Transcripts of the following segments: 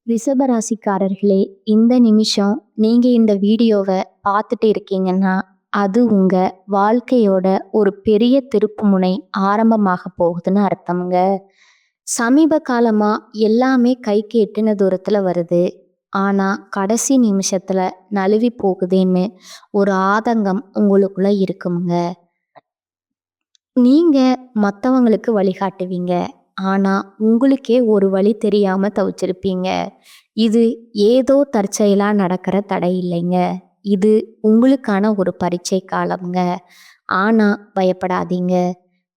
ரிஷபராசிக்காரர்களே, இந்த நிமிஷம் நீங்க இந்த வீடியோவை பார்த்துட்டு இருக்கீங்கன்னா, அது உங்க வாழ்க்கையோட ஒரு பெரிய திருப்புமுனை ஆரம்பமாக போகுதுன்னு அர்த்தம்ங்க. சமீப காலமா எல்லாமே கைக்கு எட்டின தூரத்துல வருது. ஆனா கடைசி நிமிஷத்துல நழுவி போகுதேன்னு ஒரு ஆதங்கம் உங்களுக்குள்ள இருக்குங்க. நீங்க மத்தவங்களுக்கு வழிகாட்டுவீங்க. ஆனா உங்களுக்கே ஒரு வழி தெரியாம தவிச்சிருப்பீங்க. இது ஏதோ தற்செயலா நடக்கிற தடை இல்லைங்க. இது உங்களுக்கான ஒரு பரீட்சை காலம்ங்க. ஆனா பயப்படாதீங்க.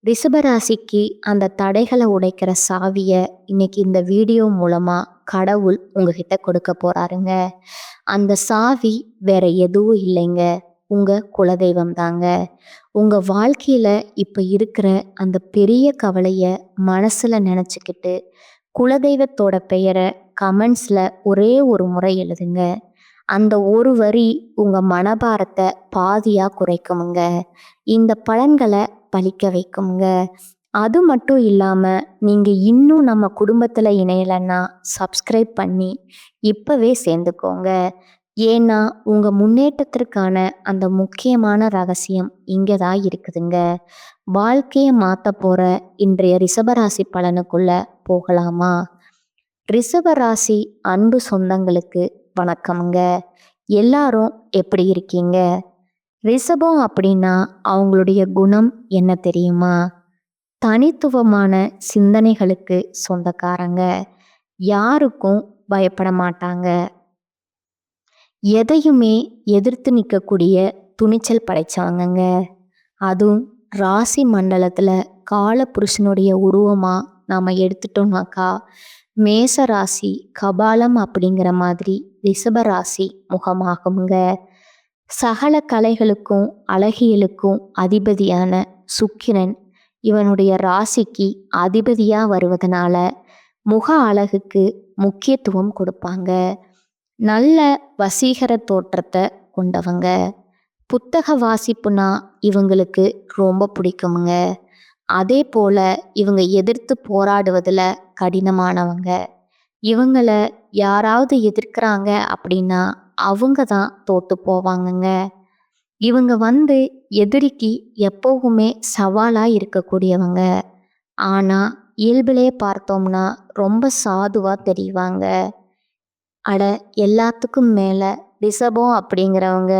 ரிஷபராசிக்கு அந்த தடைகளை உடைக்கிற சாவிய இன்னைக்கு இந்த வீடியோ மூலமா கடவுள் உங்ககிட்ட கொடுக்க போறாருங்க. அந்த சாவி வேற எதுவும் இல்லைங்க. உங்க குலதெய்வம் தாங்க. உங்க வாழ்க்கையில இப்ப இருக்கிற அந்த பெரிய கவலைய மனசுல நினைச்சுக்கிட்டு குலதெய்வத்தோட பெயரை கமெண்ட்ஸ்ல ஒரே ஒரு முறை எழுதுங்க. அந்த ஒரு வரி உங்க மனபாரத்தை பாதியா குறைக்குமுங்க. இந்த பலன்களை பலிக்க வைக்குங்க. அது மட்டும் இல்லாம நீங்க இன்னும் நம்ம குடும்பத்துல இணையலைன்னா சப்ஸ்கிரைப் பண்ணி இப்பவே சேர்ந்துக்கோங்க. ஏன்னா உங்க முன்னேற்றத்திற்கான அந்த முக்கியமான ரகசியம் இங்கதான் இருக்குதுங்க. வாழ்க்கையை மாத்த போற இன்றைய ரிஷபராசி பலனுக்குள்ள போகலாமா? ரிஷபராசி அன்பு சொந்தங்களுக்கு வணக்கம்ங்க. எல்லாரும் எப்படி இருக்கீங்க? ரிஷபம் அப்படின்னா அவங்களுடைய குணம் என்ன தெரியுமா? தனித்துவமான சிந்தனைகளுக்கு சொந்தக்காரங்க. யாருக்கும் பயப்பட மாட்டாங்க. எதையுமே எதிர்த்து நிற்கக்கூடிய துணிச்சல் படைச்சவங்கங்க. அதுவும் ராசி மண்டலத்துல காலபுருஷனுடைய உருவமா நாம எடுத்துட்டோம்னாக்கா மேச ராசி கபாலம் அப்படிங்கிற மாதிரி ரிஷபராசி முகமாகுங்க. சகல கலைகளுக்கும் அழகியலுக்கும் அதிபதியான சுக்கிரன் இவனுடைய ராசிக்கு அதிபதியா வருவதனால முக அழகுக்கு முக்கியத்துவம் கொடுப்பாங்க. நல்ல வசீகர தோற்றத்தை கொண்டவங்க. புத்தக வாசிப்புனா இவங்களுக்கு ரொம்ப பிடிக்குமுங்க. அதே போல இவங்க எதிர்த்து போராடுவதில் கடினமானவங்க. இவங்களை யாராவது எதிர்க்கிறாங்க அப்படின்னா அவங்க தான் தோத்து போவாங்கங்க. இவங்க எதிரிக்கு எப்பவுமே சவாலா இருக்கக்கூடியவங்க. ஆனா இயல்பிலே பார்த்தோம்னா ரொம்ப சாதுவா தெரிவாங்க. அட எல்லாத்துக்கும் மேல ரிஷபம் அப்படிங்கிறவங்க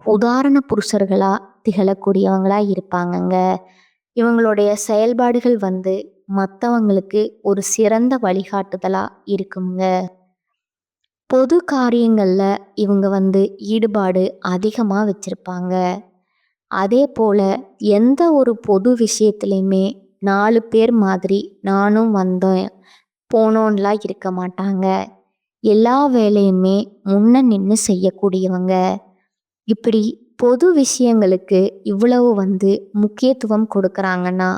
உதாரண புருஷர்களா திகழக்கூடியவங்களா இருப்பாங்கங்க. இவங்களுடைய செயல்பாடுகள் மற்றவங்களுக்கு ஒரு சிறந்த வழிகாட்டுதலா இருக்குங்க. பொது காரியங்கள்ல இவங்க ஈடுபாடு அதிகமாக வச்சிருப்பாங்க. அதே போல எந்த ஒரு பொது விஷயத்துலையுமே 4 பேர் மாதிரி நானும் வந்தேன் போனோன்லாம் இருக்க மாட்டாங்க. எல்லா வேலையுமே முன்ன நின்று செய்யக்கூடியவங்க. இப்படி பொது விஷயங்களுக்கு இவ்வளவு முக்கியத்துவம் கொடுக்கறாங்கன்னா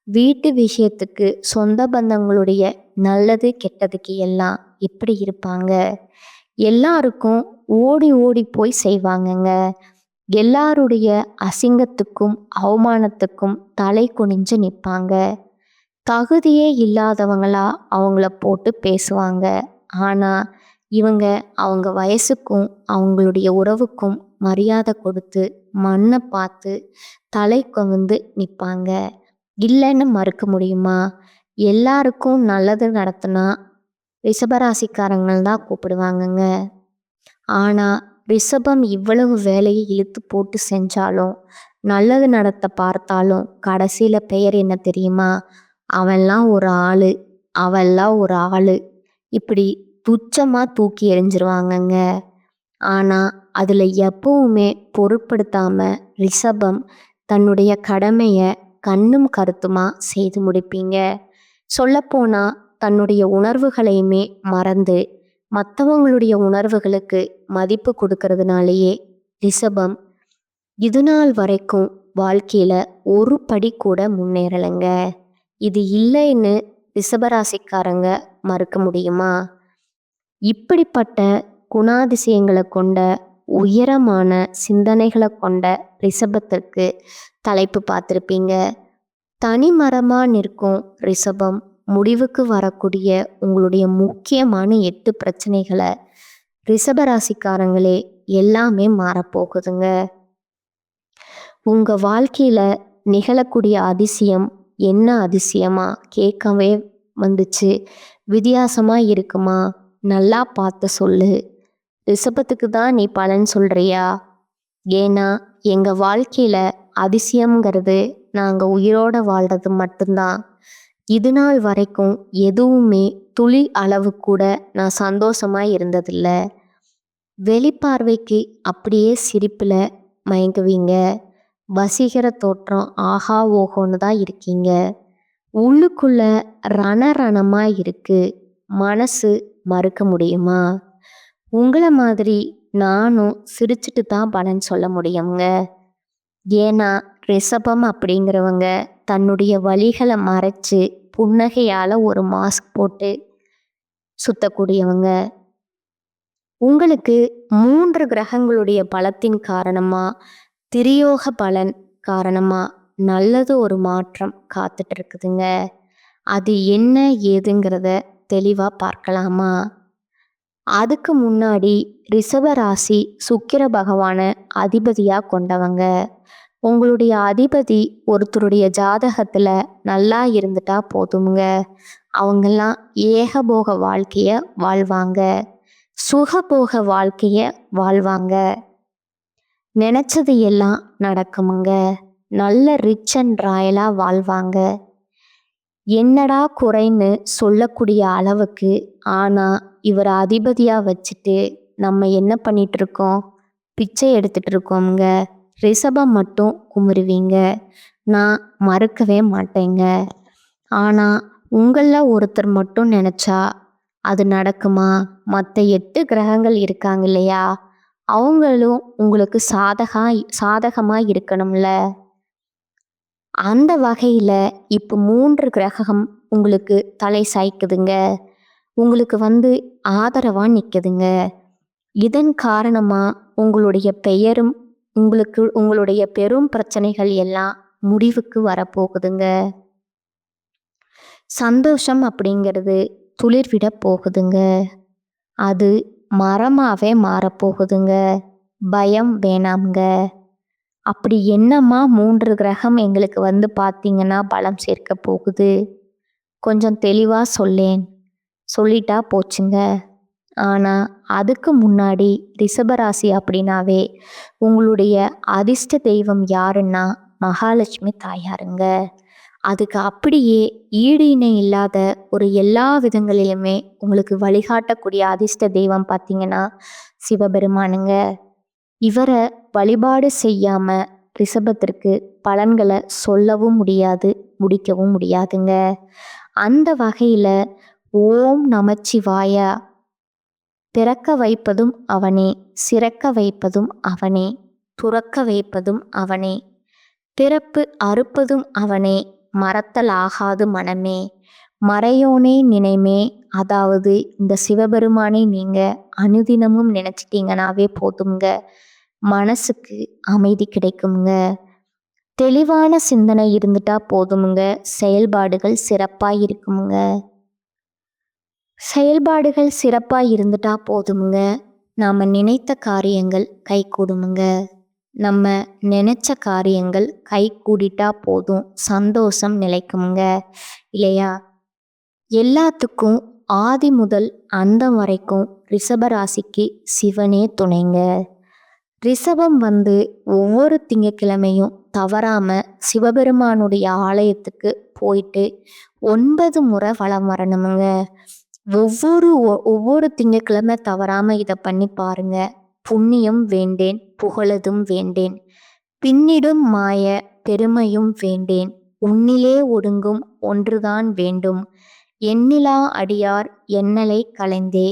வீட்டு விஷயத்துக்கு சொந்த பந்தங்களுடைய நல்லது கெட்டதுக்கு எல்லாம் எப்படி இருப்பாங்க? எல்லாருக்கும் ஓடி ஓடி போய் செய்வாங்கங்க. எல்லாருடைய அசிங்கத்துக்கும் அவமானத்துக்கும் தலை குனிஞ்சு நிற்பாங்க. தகுதியே இல்லாதவங்களா அவங்கள போட்டு பேசுவாங்க. ஆனா இவங்க அவங்க வயசுக்கும் அவங்களுடைய உறவுக்கும் மரியாதை கொடுத்து மண்ணை பார்த்து தலை கவிந்து நிற்பாங்க. இல்லைன்னு மறுக்க முடியுமா? எல்லாருக்கும் நல்லது நடத்தினா ரிஷபராசிக்காரங்கள் தான் கூப்பிடுவாங்கங்க. ஆனா ரிஷபம் இவ்வளவு வேலையை இழுத்து போட்டு செஞ்சாலும் நல்லது நடத்த பார்த்தாலும் கடைசியில பெயர் என்ன தெரியுமா? அவன்லாம் ஒரு ஆளு, அவெல்லாம் ஒரு ஆளு, இப்படி துச்சமா தூக்கி எறிஞ்சிருவாங்கங்க. ஆனா அதுல எப்பவுமே பொருட்படுத்தாம ரிஷபம் தன்னுடைய கடமைய கண்ணும் கருத்துமா செய்து முடிப்பீங்க. சொல்லப்போனா தன்னுடைய உணர்வுகளையுமே மறந்து மற்றவங்களுடைய உணர்வுகளுக்கு மதிப்பு கொடுக்கறதுனாலேயே ரிஷபம் இது நாள் வரைக்கும் வாழ்க்கையில ஒரு படி கூட முன்னேறலைங்க. இது இல்லைன்னு ரிஷபராசிக்காரங்க மறுக்க முடியுமா? இப்படிப்பட்ட குணாதிசயங்களை கொண்ட உயரமான சிந்தனைகளை கொண்ட ரிஷபத்திற்கு தலைப்பு பார்த்துருப்பீங்க. தனிமரமா நிற்கும் ரிஷபம் முடிவுக்கு வரக்கூடிய உங்களுடைய முக்கியமான 8 பிரச்சனைகளை ரிஷபராசிக்காரங்களே எல்லாமே மாறப்போகுதுங்க. உங்க வாழ்க்கையில நிகழக்கூடிய அதிசயம் என்ன அதிசயமா கேட்கவே வந்துச்சு, வித்தியாசமா இருக்குமா, நல்லா பார்த்து சொல்லு. ரிஷபத்துக்கு தான் நீ பலன் சொல்றியா? ஏன்னா எங்க வாழ்க்கையில அதிசயம்ங்கிறது நாங்க உயிரோட வாழ்றது மட்டும்தான். இது நாள் வரைக்கும் எதுவுமே துளி அளவு கூட நான் சந்தோஷமா இருந்ததில்ல. வெளிப்பார்வைக்கு அப்படியே சிரிப்புல மயங்குவீங்க. வசீகர தோற்றம் ஆஹா ஓஹோன்னு தான் இருக்கீங்க. உள்ளுக்குள்ள ரணரணமா இருக்கு. மனசு மறுக்க முடியுமா? உங்களை மாதிரி நானும் சிரிச்சிட்டு தான் பலன் சொல்ல முடியுங்க. ஏன்னா ரிஷபம் அப்படிங்கிறவங்க தன்னுடைய வலிகளை மறைச்சு புன்னகையால ஒரு மாஸ்க் போட்டு சுத்தக்கூடியவங்க. உங்களுக்கு 3 கிரகங்களுடைய பலத்தின் காரணமா, திரியோக பலன் காரணமா நல்லது ஒரு மாற்றம் காத்துட்டு இருக்குதுங்க. அது என்ன ஏதுங்கிறத தெளிவா பார்க்கலாமா? அதுக்கு முன்னாடி ரிஷபராசி சுக்கிர பகவானை அதிபதியா கொண்டவங்க. உங்களுடைய அதிபதி ஒருத்தருடைய ஜாதகத்துல நல்லா இருந்துட்டா போதுங்க. அவங்கெல்லாம் ஏகபோக வாழ்க்கைய வாழ்வாங்க. சுகபோக வாழ்க்கைய வாழ்வாங்க. நினைச்சது எல்லாம் நடக்குமுங்க. நல்ல ரிச் அண்ட் ராயலா வாழ்வாங்க. என்னடா குறைன்னு சொல்லக்கூடிய அளவுக்கு. ஆனா இவரை அதிபதியா வச்சுட்டு நம்ம என்ன பண்ணிட்டு இருக்கோம்? பிச்சை எடுத்துட்டு இருக்கோம்ங்க. ரிஷபம் மட்டும் குமுறுவீங்க. நான் மறுக்கவே மாட்டேங்க. ஆனா உங்களில் ஒருத்தர் மட்டும் நினைச்சா அது நடக்குமா? மற்ற 8 கிரகங்கள் இருக்காங்க இல்லையா, அவங்களும் உங்களுக்கு சாதகமா இருக்கணும்ல. அந்த வகையில இப்போ 3 கிரகம் உங்களுக்கு தலை சாய்க்குதுங்க. உங்களுக்கு ஆதரவா நிற்குதுங்க. இதன் காரணமா உங்களுடைய பெயரும் உங்களுடைய பெரும் பிரச்சனைகள் எல்லாம் முடிவுக்கு வரப்போகுதுங்க. சந்தோஷம் அப்படிங்கிறது துளிர்விட போகுதுங்க. அது மரமாவே மாறப்போகுதுங்க. பயம் வேணாம்ங்க. அப்படி என்னம்மா 3 கிரகம் எங்களுக்கு பார்த்தீங்கன்னா பலம் சேர்க்க போகுது? கொஞ்சம் தெளிவா சொல்லேன். சொல்லிட்டா போச்சுங்க. ஆனால் அதுக்கு முன்னாடி ரிஷபராசி அப்படின்னாவே உங்களுடைய அதிர்ஷ்ட தெய்வம் யாருன்னா மகாலட்சுமி தாயாருங்க. அதுக்கு அப்படியே ஈடு இணை இல்லாத ஒரு எல்லா விதங்களிலுமே உங்களுக்கு வழிகாட்டக்கூடிய அதிர்ஷ்ட தெய்வம் பார்த்தீங்கன்னா சிவபெருமானுங்க. இவரை வழிபாடு செய்யாம ரிஷபத்திற்கு பலன்களை சொல்லவும் முடியாது, முடிக்கவும் முடியாதுங்க. அந்த வகையில் ஓம் நமச்சிவாயா. பிறக்க வைப்பதும் அவனே, சிறக்க வைப்பதும் அவனே, துறக்க வைப்பதும் அவனே, பிறப்பு அறுப்பதும் அவனே, மறத்தல் ஆகாது மனமே, மறையோனே நினைமே. அதாவது இந்த சிவபெருமானை நீங்க அனுதினமும் நினைச்சிட்டீங்கன்னாவே போதுங்க. மனசுக்கு அமைதி கிடைக்குங்க. தெளிவான சிந்தனை இருந்துட்டா போதுமுங்க. செயல்பாடுகள் சிறப்பாக இருக்குமுங்க. செயல்பாடுகள் சிறப்பாக இருந்துட்டா போதுமுங்க. நாம் நினைத்த காரியங்கள் கை கூடுமுங்க. நம்ம நினைச்ச காரியங்கள் கை கூடிட்டா போதும், சந்தோஷம் நிலைக்குமுங்க இல்லையா? எல்லாத்துக்கும் ஆதி முதல் அந்தம் வரைக்கும் ரிஷபராசிக்கு சிவனே துணைங்க. ரிஷபம் ஒவ்வொரு திங்கட்கிழமையும் தவறாம சிவபெருமானுடைய ஆலயத்துக்கு போயிட்டு 9 முறை வலம் வரணுமுங்க. ஒவ்வொரு திங்கட்கிழமை தவறாம இதை பண்ணி பாருங்க. புண்ணியம் வேண்டேன், புகழதும் வேண்டேன், பின்னிடும் மாய பெருமையும் வேண்டேன், உன்னிலே ஒடுங்கும் ஒன்றுதான் வேண்டும், எண்ணிலா அடியார் எண்ணலை களைந்தே.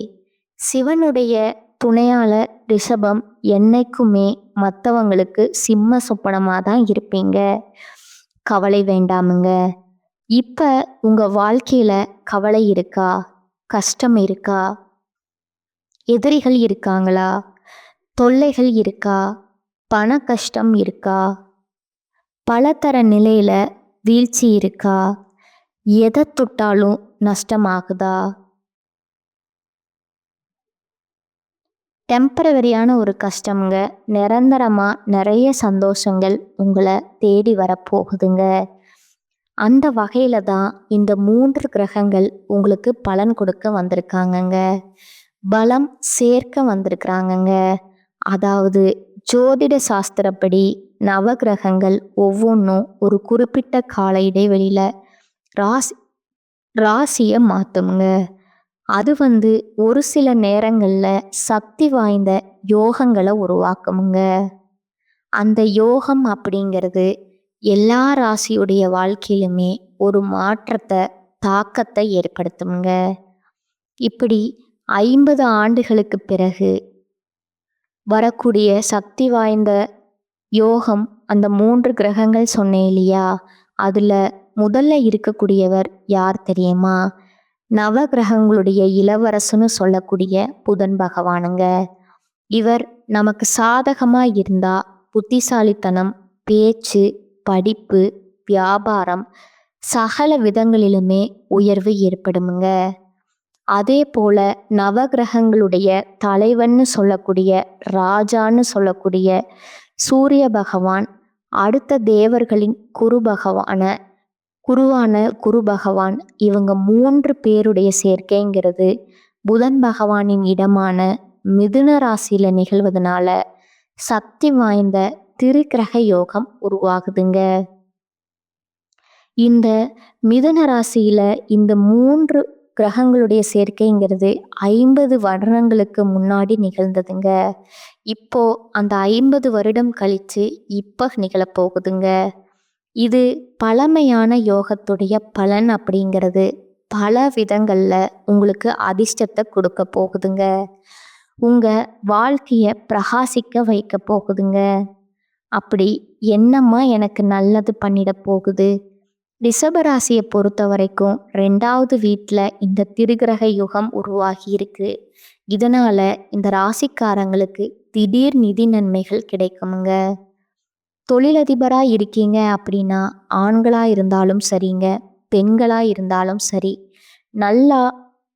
சிவனுடைய துணையால ரிஷபம் என்னைக்குமே மற்றவங்களுக்கு சிம்ம சொப்பனமாக தான் இருப்பீங்க. கவலை வேண்டாமுங்க. இப்போ உங்கள் வாழ்க்கையில் கவலை இருக்கா? கஷ்டம் இருக்கா? எதிரிகள் இருக்காங்களா? தொல்லைகள் இருக்கா? பண கஷ்டம் இருக்கா? பலதர நிலையில் வீழ்ச்சி இருக்கா? எதை தொட்டாலும் நஷ்டமாகுதா? டெம்பரவரியான ஒரு கஷ்டம்ங்க. நிரந்தரமா நிறைய சந்தோஷங்கள் உங்களை தேடி வரப்போகுதுங்க. அந்த வகையில தான் இந்த 3 கிரகங்கள் உங்களுக்கு பலன் கொடுக்க வந்திருக்காங்கங்க. பலம் சேர்க்க வந்திருக்கிறாங்கங்க. அதாவது ஜோதிட சாஸ்திரப்படி நவகிரகங்கள் ஒவ்வொன்றும் ஒரு குறிப்பிட்ட கால இடைவெளியில ராசி ராசியை மாற்றுங்க. அது ஒரு சில நேரங்கள்ல சக்தி வாய்ந்த யோகங்களை உருவாக்குமுங்க. அந்த யோகம் அப்படிங்கிறது எல்லா ராசியுடைய வாழ்க்கையிலுமே ஒரு மாற்றத்தை தாக்கத்தை ஏற்படுத்துமுங்க. இப்படி 50 ஆண்டுகளுக்கு பிறகு வரக்கூடிய சக்தி வாய்ந்த யோகம் அந்த 3 கிரகங்கள் சொன்னேன் இல்லையா, அதுல முதல்ல இருக்கக்கூடியவர் யார் தெரியுமா? நவகிரகங்களுடைய இளவரசன்னு சொல்லக்கூடிய புதன் பகவானுங்க. இவர் நமக்கு சாதகமா இருந்தா புத்திசாலித்தனம், பேச்சு, படிப்பு, வியாபாரம் சகல விதங்களிலுமே உயர்வு ஏற்படுமுங்க. அதே போல நவகிரகங்களுடைய தலைவன்னு சொல்லக்கூடிய ராஜான்னு சொல்லக்கூடிய சூரிய பகவான் அடுத்த தேவர்களின் குருவான குரு பகவான் இவங்க 3 பேருடைய சேர்க்கைங்கிறது புதன் பகவானின் இடமான மிதுன ராசியில நிகழ்வதனால சக்தி வாய்ந்த திரிகிரக யோகம் உருவாகுதுங்க. இந்த மிதுன ராசியில இந்த 3 கிரகங்களுடைய சேர்க்கைங்கிறது 50 வருடங்களுக்கு முன்னாடி நிகழ்ந்ததுங்க. இப்போ அந்த 50 வருடம் கழிச்சு இப்ப நிகழப்போகுதுங்க. இது பழமையான யோகத்துடைய பலன் அப்படிங்கிறது பல விதங்கள்ல உங்களுக்கு அதிர்ஷ்டத்தை கொடுக்க போகுதுங்க. உங்க வாழ்க்கைய பிரகாசிக்க வைக்க போகுதுங்க. அப்படி என்னம்மா எனக்கு நல்லது பண்ணிட போகுது? ரிஷபராசியை பொறுத்த வரைக்கும் 2வது வீட்டில் இந்த திரிகிரக யுகம் உருவாகி இருக்கு. இதனால இந்த ராசிக்காரங்களுக்கு திடீர் நிதி நன்மைகள் கிடைக்குமுங்க. தொழிலதிபராக இருக்கீங்க அப்படின்னா ஆண்களாக இருந்தாலும் சரிங்க, பெண்களாக இருந்தாலும் சரி, நல்லா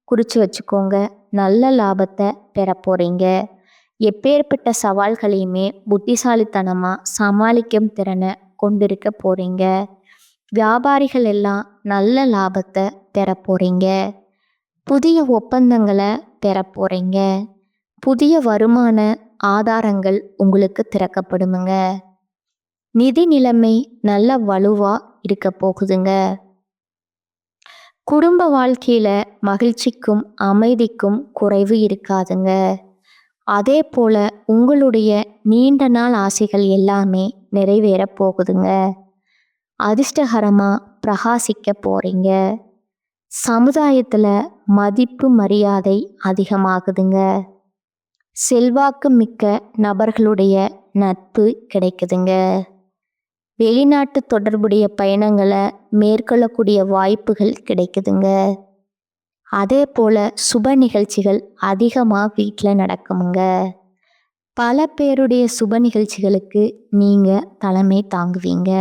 குறித்து வச்சுக்கோங்க. நல்ல லாபத்தை பெற போகிறீங்க. எப்பேற்பட்ட சவால்களையுமே புத்திசாலித்தனமாக சமாளிக்கும் திறனை கொண்டிருக்க போகிறீங்க. வியாபாரிகள் எல்லாம் நல்ல லாபத்தை பெற போகிறீங்க. புதிய ஒப்பந்தங்களை பெற போகிறீங்க. புதிய வருமான ஆதாரங்கள் உங்களுக்கு திறக்கப்படுமுங்க. நிதி நிலைமை நல்ல வலுவா இருக்க போகுதுங்க. குடும்ப வாழ்க்கையில மகிழ்ச்சிக்கும் அமைதிக்கும் குறைவு இருக்காதுங்க. அதே போல உங்களுடைய நீண்ட நாள் ஆசைகள் எல்லாமே நிறைவேற போகுதுங்க. அதிர்ஷ்டகரமா பிரகாசிக்க போறீங்க. சமுதாயத்துல மதிப்பு மரியாதை அதிகமாகுதுங்க. செல்வாக்கு மிக்க நபர்களுடைய நட்பு கிடைக்குதுங்க. வெளிநாட்டு தொடர்புடைய பயணங்களை மேற்கொள்ளக்கூடிய வாய்ப்புகள் கிடைக்குதுங்க. அதே போல சுப நிகழ்ச்சிகள் அதிகமாக வீட்டில் நடக்குமுங்க. பல பேருடைய சுப நிகழ்ச்சிகளுக்கு நீங்கள் தலைமை தாங்குவீங்க.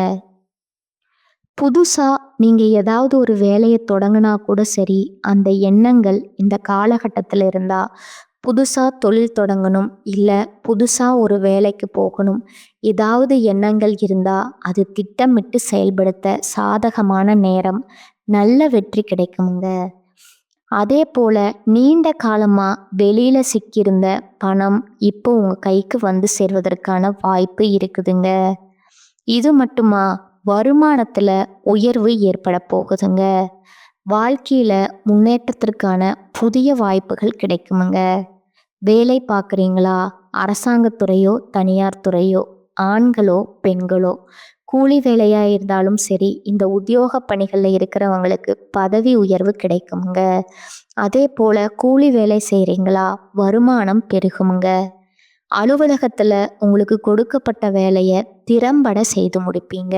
புதுசாக நீங்கள் ஏதாவது ஒரு வேலையை தொடங்கினா கூட சரி, அந்த எண்ணங்கள் இந்த காலகட்டத்தில் இருந்தால் புதுசாக தொழில் தொடங்கணும், இல்லை புதுசாக ஒரு வேலைக்கு போகணும், ஏதாவது எண்ணங்கள் இருந்தால் அது திட்டமிட்டு செயல்படுத்த சாதகமான நேரம், நல்ல வெற்றி கிடைக்குமுங்க. அதே போல் நீண்ட காலமாக வெளியில் சிக்கியிருந்த பணம் இப்போ உங்கள் கைக்கு வந்து சேர்வதற்கான வாய்ப்பு இருக்குதுங்க. இது மட்டுமா, வருமானத்தில் உயர்வு ஏற்பட போகுதுங்க. வாழ்க்கையில் முன்னேற்றத்திற்கான புதிய வாய்ப்புகள் கிடைக்குமுங்க. வேலை பார்க்குறீங்களா? அரசாங்கத்துறையோ தனியார் துறையோ, ஆண்களோ பெண்களோ, கூலி வேலையாக இருந்தாலும் சரி, இந்த உத்தியோக பணிகளில் இருக்கிறவங்களுக்கு பதவி உயர்வு கிடைக்குமுங்க. அதே போல் கூலி வேலை செய்கிறீங்களா? வருமானம் பெருகுமுங்க. அலுவலகத்தில் உங்களுக்கு கொடுக்கப்பட்ட வேலையை திறம்பட செய்து முடிப்பீங்க.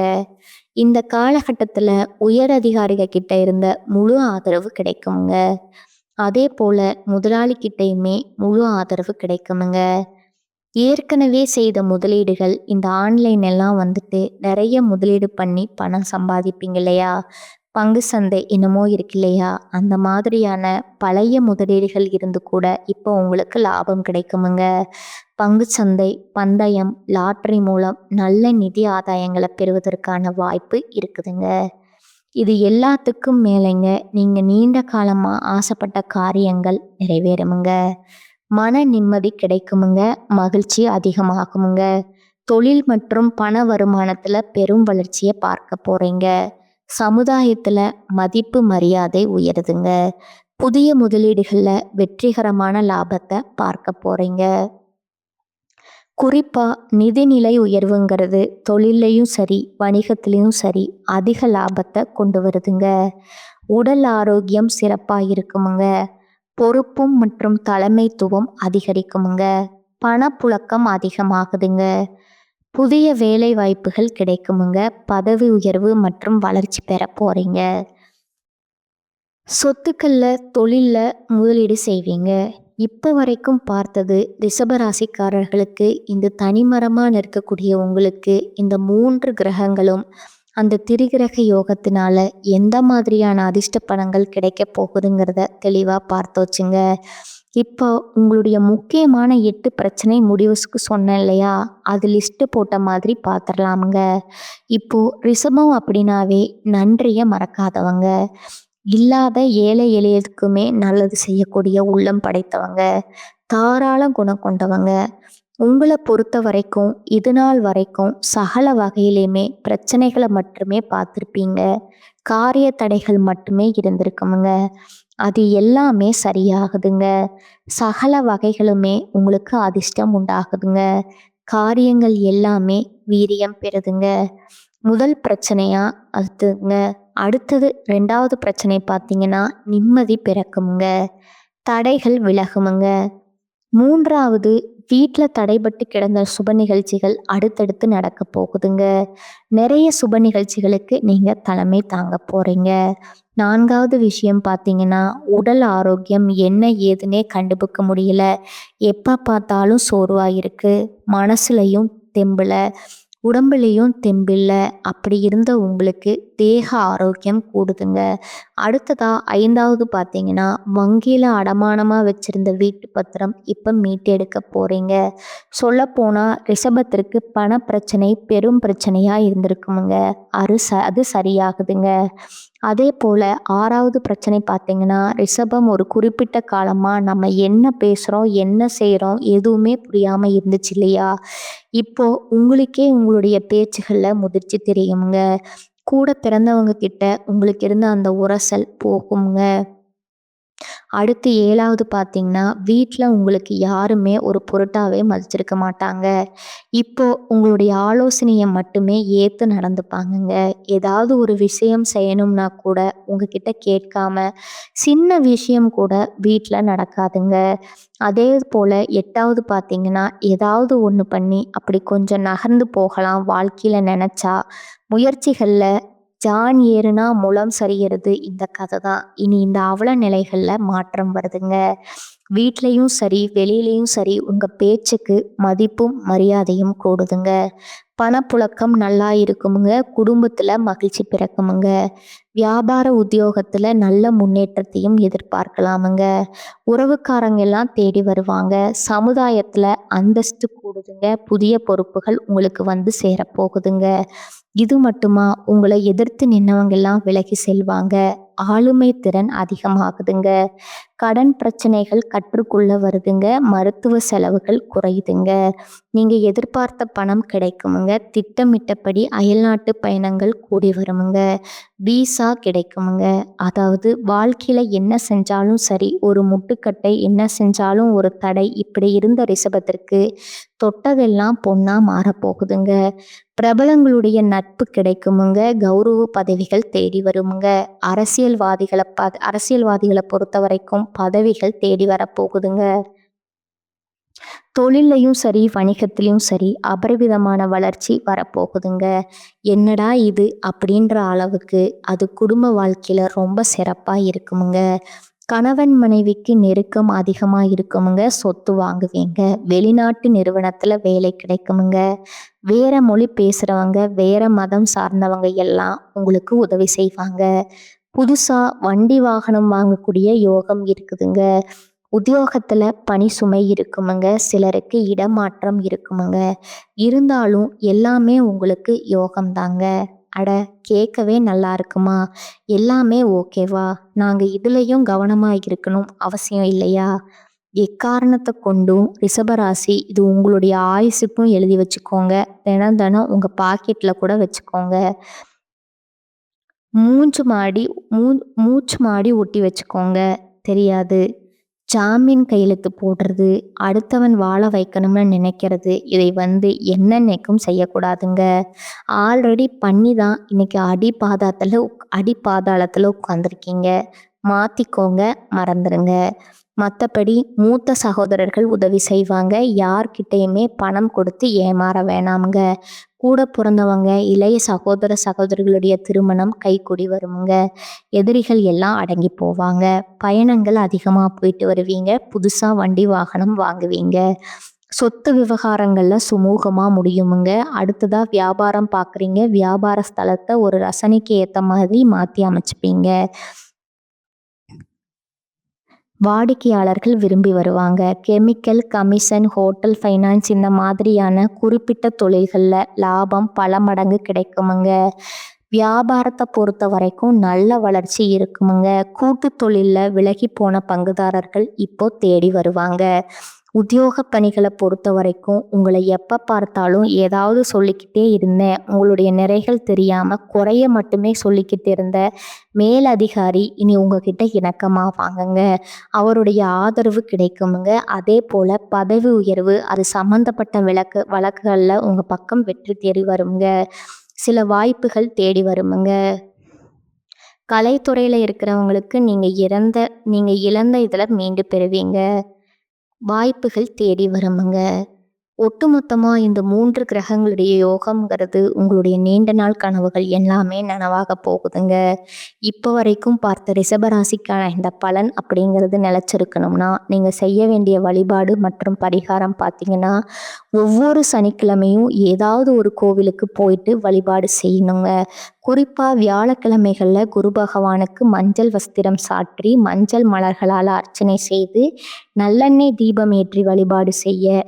இந்த காலகட்டத்தில் உயர் அதிகாரிகள் கிட்ட இருந்த முழு ஆதரவு கிடைக்குமுங்க. அதே போல் முதலாளிகிட்டையுமே முழு ஆதரவு கிடைக்குமுங்க. ஏற்கனவே செய்த முதலீடுகள் இந்த ஆன்லைன் எல்லாம் நிறைய முதலீடு பண்ணி பணம் சம்பாதிப்பீங்க இல்லையா? பங்கு சந்தை என்னமோ இருக்கு இல்லையா, அந்த மாதிரியான பழைய முதலீடுகள் இருந்து கூட இப்போ உங்களுக்கு லாபம் கிடைக்குமுங்க. பங்கு சந்தை, பந்தயம், லாட்டரி மூலம் நல்ல நிதி ஆதாயங்களை பெறுவதற்கான வாய்ப்பு இருக்குதுங்க. இது எல்லாத்துக்கும் மேலேங்க, நீங்க நீண்ட காலமா ஆசைப்பட்ட காரியங்கள் நிறைவேறுமுங்க. மன நிம்மதி கிடைக்குமுங்க. மகிழ்ச்சி அதிகமாகுமுங்க. தொழில் மற்றும் பண வருமானத்துல பெரும் வளர்ச்சியை பார்க்க போறீங்க. சமுதாயத்துல மதிப்பு மரியாதை உயருதுங்க. புதிய முதலீடுகள்ல வெற்றிகரமான லாபத்தை பார்க்க போறீங்க. குறிப்பா நிதிநிலை உயர்வுங்கிறது தொழிலையும் சரி, வணிகத்திலையும் சரி அதிக லாபத்தை கொண்டு வருதுங்க. உடல் ஆரோக்கியம் சிறப்பா இருக்குமுங்க. பொறுப்பும் மற்றும் தலைமைத்துவம் அதிகரிக்குமுங்க. பணப்புழக்கம் அதிகமாகுதுங்க. புதிய வேலை வாய்ப்புகள் கிடைக்குமுங்க. பதவி உயர்வு மற்றும் வளர்ச்சி பெற போறீங்க. சொத்துக்கள்ல, தொழில்ல முதலீடு செய்வீங்க. இப்போ வரைக்கும் பார்த்தது ரிஷபராசிக்காரர்களுக்கு, இந்த தனிமரமா நிற்கக்கூடிய உங்களுக்கு இந்த 3 கிரகங்களும் அந்த திரிகிரக யோகத்தினால எந்த மாதிரியான அதிர்ஷ்ட பலன்கள் கிடைக்க போகுதுங்கிறத தெளிவா பார்த்தோச்சுங்க. இப்போ உங்களுடைய முக்கியமான 8 பிரச்சனை முடிவுக்கு சொன்னேன் இல்லையா, அது லிஸ்ட் போட்ட மாதிரி பார்த்துடலாமுங்க. இப்போ ரிஷபம் அப்படின்னாவே நன்றியை மறக்காதவங்க, இல்லாத ஏழை எளியதுக்குமே நல்லது செய்யக்கூடிய உள்ளம் படைத்தவங்க, தாராள குணம் கொண்டவங்க. உங்களை பொறுத்த வரைக்கும் இது நாள் வரைக்கும் சகல வகையிலையுமே பிரச்சனைகளை மட்டுமே பார்த்துருப்பீங்க. காரிய தடைகள் மட்டுமே இருந்திருக்குமுங்க. அது எல்லாமே சரியாகுதுங்க. சகல வகைகளுமே உங்களுக்கு அதிர்ஷ்டம் உண்டாகுதுங்க. காரியங்கள் எல்லாமே வீரியம் பெறுதுங்க. முதல் பிரச்சனையா அதுங்க. அடுத்தது 2வது பிரச்சனை பார்த்தீங்கன்னா நிம்மதி பிறக்குமுங்க. தடைகள் விலகுமுங்க. 3வது வீட்டில் தடைபட்டு கிடந்த சுப நிகழ்ச்சிகள் அடுத்தடுத்து நடக்க போகுதுங்க. நிறைய சுப நிகழ்ச்சிகளுக்கு நீங்கள் தலைமை தாங்க போகிறீங்க. 4வது விஷயம் பார்த்தீங்கன்னா உடல் ஆரோக்கியம் என்ன ஏதுன்னே கண்டுபிடிக்க முடியல. எப்போ பார்த்தாலும் சோர்வாக இருக்கு. மனசுலையும் தெம்பில், உடம்புலையும் தெம்பில்லை. அப்படி இருந்த உங்களுக்கு தேக ஆரோக்கியம் கூடுதுங்க. அடுத்ததா 5வது பார்த்தீங்கன்னா வங்கியில் அடமானமாக வச்சிருந்த வீட்டு பத்திரம் இப்போ மீட்டெடுக்க போகிறீங்க. சொல்லப்போனால் ரிஷபத்திற்கு பண பிரச்சனை பெரும் பிரச்சனையாக இருந்திருக்குமுங்க. அது சரியாகுதுங்க. அதே போல் 6வது பிரச்சனை பார்த்தீங்கன்னா ரிஷபம் ஒரு குறிப்பிட்ட காலமாக நம்ம என்ன பேசுகிறோம், என்ன செய்கிறோம் எதுவுமே புரியாமல் இருந்துச்சு இல்லையா, இப்போ உங்களுக்கே உங்களுடைய பேச்சுகளில் முதிர்ச்சி தெரியுங்க. கூட பிறந்தவங்க கிட்ட உங்களுக்கு இருந்த அந்த உரசல் போகுங்க. அடுத்து 7வது பார்த்தீங்கன்னா வீட்டில் உங்களுக்கு யாருமே ஒரு பொருட்டாவே மதிச்சிருக்க மாட்டாங்க. இப்போ உங்களுடைய ஆலோசனையை மட்டுமே ஏற்று நடந்துப்பாங்கங்க. ஏதாவது ஒரு விஷயம் செய்யணும்னா கூட உங்ககிட்ட கேட்காம சின்ன விஷயம் கூட வீட்டில் நடக்காதுங்க. அதே போல் 8வது பார்த்தீங்கன்னா ஏதாவது ஒன்று பண்ணி அப்படி கொஞ்சம் நகர்ந்து போகலாம் வாழ்க்கையில் நினச்சா, முயற்சிகளில் ஜான் ஏறுனா முலம் சரிகிறது இந்த கதை தான். இனி இந்த அவல நிலைகளில் மாற்றம் வருதுங்க. வீட்லேயும் சரி வெளியிலையும் சரி உங்கள் பேச்சுக்கு மதிப்பும் மரியாதையும் கூடுதுங்க. பணப்புழக்கம் நல்லா இருக்குமுங்க. குடும்பத்தில் மகிழ்ச்சி பிறக்குமுங்க. வியாபார உத்தியோகத்தில் நல்ல முன்னேற்றத்தையும் எதிர்பார்க்கலாமுங்க. உறவுக்காரங்க எல்லாம் தேடி வருவாங்க. சமுதாயத்தில் அந்தஸ்து கூடுதுங்க. புதிய பொறுப்புகள் உங்களுக்கு வந்து சேரப்போகுதுங்க. இது மட்டுமா, உங்களை எதிர்த்து நின்னவங்க எல்லாம் விலகி செல்வாங்க. ஆளுமை திறன் அதிகமாகுதுங்க. கடன் பிரச்சனைகள் கற்றுக்குள்ள வருதுங்க. மருத்துவ செலவுகள் குறையுதுங்க. நீங்க எதிர்பார்த்த பணம் கிடைக்குமுங்க. திட்டமிட்டபடி அயல்நாட்டு பயணங்கள் கூடி வருமுங்க. விசா கிடைக்குமுங்க. அதாவது வாழ்க்கையில என்ன செஞ்சாலும் சரி, ஒரு முட்டுக்கட்டை, என்ன செஞ்சாலும் ஒரு தடை, இப்படி இருந்த ரிஷபத்திற்கு தொட்டதெல்லாம் பொண்ணா மாறப்போகுதுங்க. பிரபலங்களுடைய நட்பு கிடைக்குமுங்க. கௌரவ பதவிகள் தேடி வருமுங்க. அரசியல்வாதிகளை பொறுத்த வரைக்கும் பதவிகள் தேடி வரப்போகுதுங்க. தொழிலையும் சரி வணிகத்திலையும் சரி அபரிவிதமான வளர்ச்சி வரப்போகுதுங்க. என்னடா இது அப்படின்ற அளவுக்கு அது குடும்ப வாழ்க்கையில் ரொம்ப சிறப்பாக இருக்குமுங்க. கணவன் மனைவிக்கு நெருக்கம் அதிகமாக இருக்குமுங்க. சொத்து வாங்குவீங்க. வெளிநாட்டு நிறுவனத்தில் வேலை கிடைக்குமுங்க. வேற மொழி பேசுகிறவங்க, வேற மதம் சார்ந்தவங்க எல்லாம் உங்களுக்கு உதவி செய்வாங்க. புதுசாக வண்டி வாகனம் வாங்கக்கூடிய யோகம் இருக்குதுங்க. உத்தியோகத்தில் பணி சுமை இருக்குமுங்க. சிலருக்கு இடமாற்றம் இருக்குமுங்க. இருந்தாலும் எல்லாமே உங்களுக்கு யோகம்தாங்க. அட, கேட்கவே நல்லா இருக்குமா? எல்லாமே ஓகேவா? நாங்கள் இதுலேயும் கவனமாக இருக்கணும் அவசியம் இல்லையா? எக்காரணத்தை கொண்டும் ரிஷபராசி, இது உங்களுடைய ஆயுசுக்கும் எழுதி வச்சுக்கோங்க. தினம் தினம் உங்கள் பாக்கெட்டில் கூட வச்சுக்கோங்க. மூச்சு மாடி ஒட்டி வச்சுக்கோங்க. தெரியாது. ஜாமீன் கையெழுத்து போடுறது, அடுத்தவன் வாழ வைக்கணும்னு நினைக்கிறது, இதை என்னென்னைக்கும் செய்யக்கூடாதுங்க. ஆல்ரெடி பண்ணி தான் இன்னைக்கு அடிபாதாளத்தில் உட்காந்துருக்கீங்க. மாற்றிக்கோங்க, மறந்துடுங்க. மற்றபடி மூத்த சகோதரர்கள் உதவி செய்வாங்க. யார்கிட்டையுமே பணம் கொடுத்து ஏமாற வேணாமுங்க. கூட பிறந்தவங்க, இளைய சகோதரிகளுடைய திருமணம் கைக்கூடி வருமுங்க. எதிரிகள் எல்லாம் அடங்கி போவாங்க. பயணங்கள் அதிகமாக போயிட்டு வருவீங்க. புதுசாக வண்டி வாகனம் வாங்குவீங்க. சொத்து விவகாரங்களில் சுமூகமாக முடியுமுங்க. அடுத்ததாக வியாபாரம் பார்க்குறீங்க. வியாபார ஸ்தலத்தை ஒரு ரசனைக்கு ஏற்ற மாதிரி மாற்றி அமைச்சுப்பீங்க. வாடிக்கையாளர்கள் விரும்பி வருவாங்க. கெமிக்கல், கமிஷன், ஹோட்டல், ஃபைனான்ஸ் இந்த மாதிரியான குறிப்பிட்ட தொழில்களில் லாபம் பல மடங்கு கிடைக்குமுங்க. வியாபாரத்தை பொறுத்த வரைக்கும் நல்ல வளர்ச்சி இருக்குமுங்க. கூட்டு தொழிலில் விலகி போன பங்குதாரர்கள் இப்போ தேடி வருவாங்க. உத்தியோக பணிகளை பொறுத்த வரைக்கும் உங்களை எப்போ பார்த்தாலும் ஏதாவது சொல்லிக்கிட்டே இருந்தேன், உங்களுடைய நிறைகள் தெரியாமல் குறைய மட்டுமே சொல்லிக்கிட்டு இருந்த மேலதிகாரி இனி உங்ககிட்ட இணக்கமாக வாங்குங்க. அவருடைய ஆதரவு கிடைக்குமுங்க. அதே போல் பதவி உயர்வு, அது சம்மந்தப்பட்ட வழக்குகளில் உங்கள் பக்கம் வெற்றி தேடி வருங்க. சில வாய்ப்புகள் தேடி வருமுங்க. கலைத்துறையில் இருக்கிறவங்களுக்கு நீங்கள் இழந்த இதில் மீண்டு பெறுவீங்க. வாய்ப்புகள் தேடி வருமுங்க. ஒட்டுமொத்தமாக இந்த 3 கிரகங்களுடைய யோகம்ங்கிறது உங்களுடைய நீண்ட நாள் கனவுகள் எல்லாமே நனவாக போகுதுங்க. இப்போ வரைக்கும் பார்த்த ரிஷபராசிக்கான இந்த பலன் அப்படிங்கிறது நிலச்சிருக்கணும்னா நீங்கள் செய்ய வேண்டிய வழிபாடு மற்றும் பரிகாரம் பார்த்தீங்கன்னா, ஒவ்வொரு சனிக்கிழமையும் ஏதாவது ஒரு கோவிலுக்கு போயிட்டு வழிபாடு செய்யணுங்க. குறிப்பாக வியாழக்கிழமைகளில் குரு பகவானுக்கு மஞ்சள் வஸ்திரம் சாற்றி மஞ்சள் மலர்களால் அர்ச்சனை செய்து நல்லெண்ணெய் தீபம் ஏற்றி வழிபாடு செய்ய,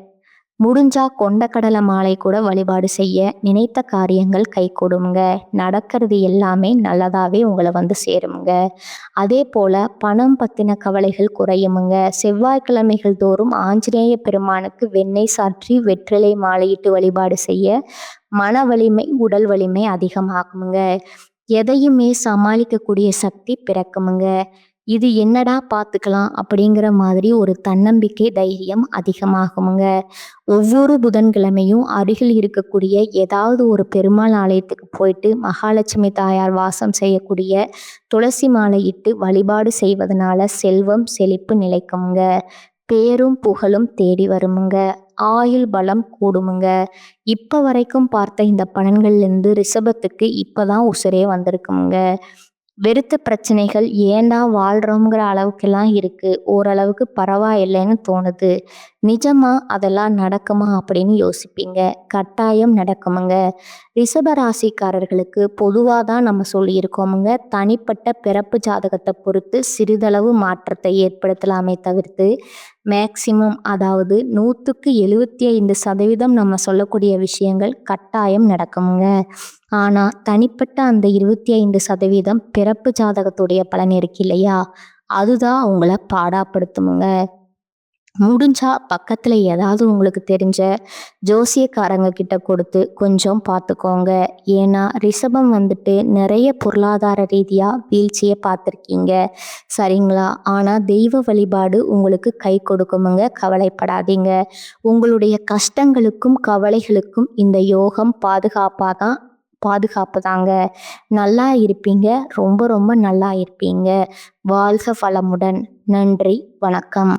முடிஞ்சா கொண்டக்கடலை மாலை கூட வழிபாடு செய்ய நினைத்த காரியங்கள் கைகூடுங்க. நடக்கிறது எல்லாமே நல்லதாகவே உங்களை சேருங்க. அதே போல் பணம் பற்றின கவலைகள் குறையுமுங்க. செவ்வாய்க்கிழமைகள் தோறும் ஆஞ்சநேய பெருமானுக்கு வெண்ணெய் சாற்றி வெற்றிலை மாலையிட்டு வழிபாடு செய்ய மன வலிமை, உடல் வலிமை அதிகமாகுமுங்க. எதையுமே சமாளிக்கக்கூடிய சக்தி பிறக்குமுங்க. இது என்னடா பார்த்துக்கலாம் அப்படிங்கிற மாதிரி ஒரு தன்னம்பிக்கை, தைரியம் அதிகமாகுமுங்க. ஒவ்வொரு புதன்கிழமையும் அருகில் இருக்கக்கூடிய ஏதாவது ஒரு பெருமாள் ஆலயத்துக்கு போயிட்டு மகாலட்சுமி தாயார் வாசம் செய்யக்கூடிய துளசி மாலை இட்டு வழிபாடு செய்வதனால செல்வம் செழிப்பு நிலைக்குமுங்க. பேரும் புகழும் தேடி வருமுங்க. ஆயுள் பலம் கூடுமுங்க. இப்போ வரைக்கும் பார்த்த இந்த பலன்கள்லேருந்து ரிஷபத்துக்கு இப்போதான் உசுரே வந்திருக்குமுங்க. வெறுத்த பிரச்சனைகள் ஏண்டா வாழ்கிறோங்கிற அளவுக்கெல்லாம் இருக்குது. ஓரளவுக்கு பரவாயில்லைன்னு தோணுது. நிஜமா அதெல்லாம் நடக்குமா அப்படின்னு யோசிப்பீங்க. கட்டாயம் நடக்குமுங்க. ரிஷபராசிக்காரர்களுக்கு பொதுவாக தான் நம்ம சொல்லியிருக்கோமுங்க. தனிப்பட்ட பிறப்பு ஜாதகத்தை பொறுத்து சிறிதளவு மாற்றத்தை ஏற்படுத்தலாமே தவிர்த்து மேக்சிமம், அதாவது 100% நம்ம சொல்லக்கூடிய விஷயங்கள் கட்டாயம் நடக்குமுங்க. ஆனால் தனிப்பட்ட அந்த 25% பிறப்பு ஜாதகத்துடைய பலன் இருக்கு இல்லையா, அதுதான் அவங்கள பாடாப்படுத்துமுங்க. முடிஞ்சா பக்கத்தில் ஏதாவது உங்களுக்கு தெரிஞ்ச ஜோசியக்காரங்க கிட்ட கொடுத்து கொஞ்சம் பார்த்துக்கோங்க. ஏன்னா ரிஷபம் நிறைய பொருளாதார ரீதியாக வீழ்ச்சியை பார்த்துருக்கீங்க, சரிங்களா? ஆனால் தெய்வ வழிபாடு உங்களுக்கு கை கொடுக்குமுங்க. கவலைப்படாதீங்க. உங்களுடைய கஷ்டங்களுக்கும் கவலைகளுக்கும் இந்த யோகம் பாதுகாப்பு தாங்க. நல்லா இருப்பீங்க. ரொம்ப ரொம்ப நல்லா இருப்பீங்க. வாழ்க வளமுடன். நன்றி, வணக்கம்.